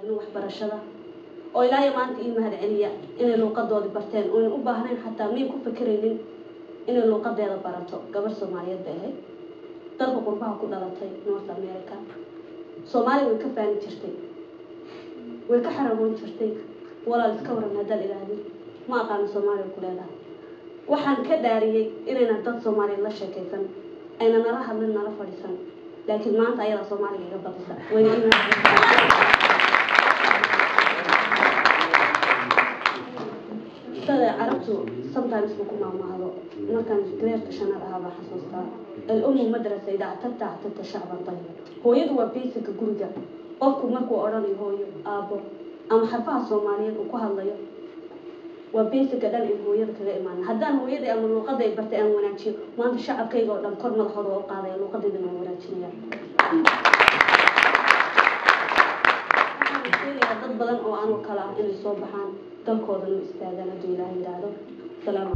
من وحبرشة أو لا يمان إيه مهرعية إن اللقاء ضاد برتين وإن أباهرين حتى مين كفكرين إن اللقاء ضاد برتو قبل سوماليا بهاي dalka qurbaha ku dhalatay North America Soomaaliya way ka faan jirtay way ka xaragoon jirtay walaal iska waran hadal ilaahay ma aqaan Soomaaliya ku leedahay waxaan ka dhaariyay inayna dad Soomaali la sheekaysan ayna nala hadlin nala fadhiisan laakiin maanta ayada Soomaaliga iga badisa wayna عرفت sometimes بكون معه ما كان غير عشان ألعب حساسة الأم مدرسة إذا اعتدت شعبا طيب هو يدوى بيسك جورجا أوكو ماكو أراني هو أبو أما حرفها الصوماليين وكوها الله وبيسك دان هو يدك إيمان هدان هو يدي أما القضية يبرت أنا وناتشي ما أنت الشعب كي يقول كرم الخضوع وقاضي القضية من وناتشيا dad badan oo aan kala in soo baxaan dalkooda loo istaagaan adduunka ilaahay yiraahdo salaam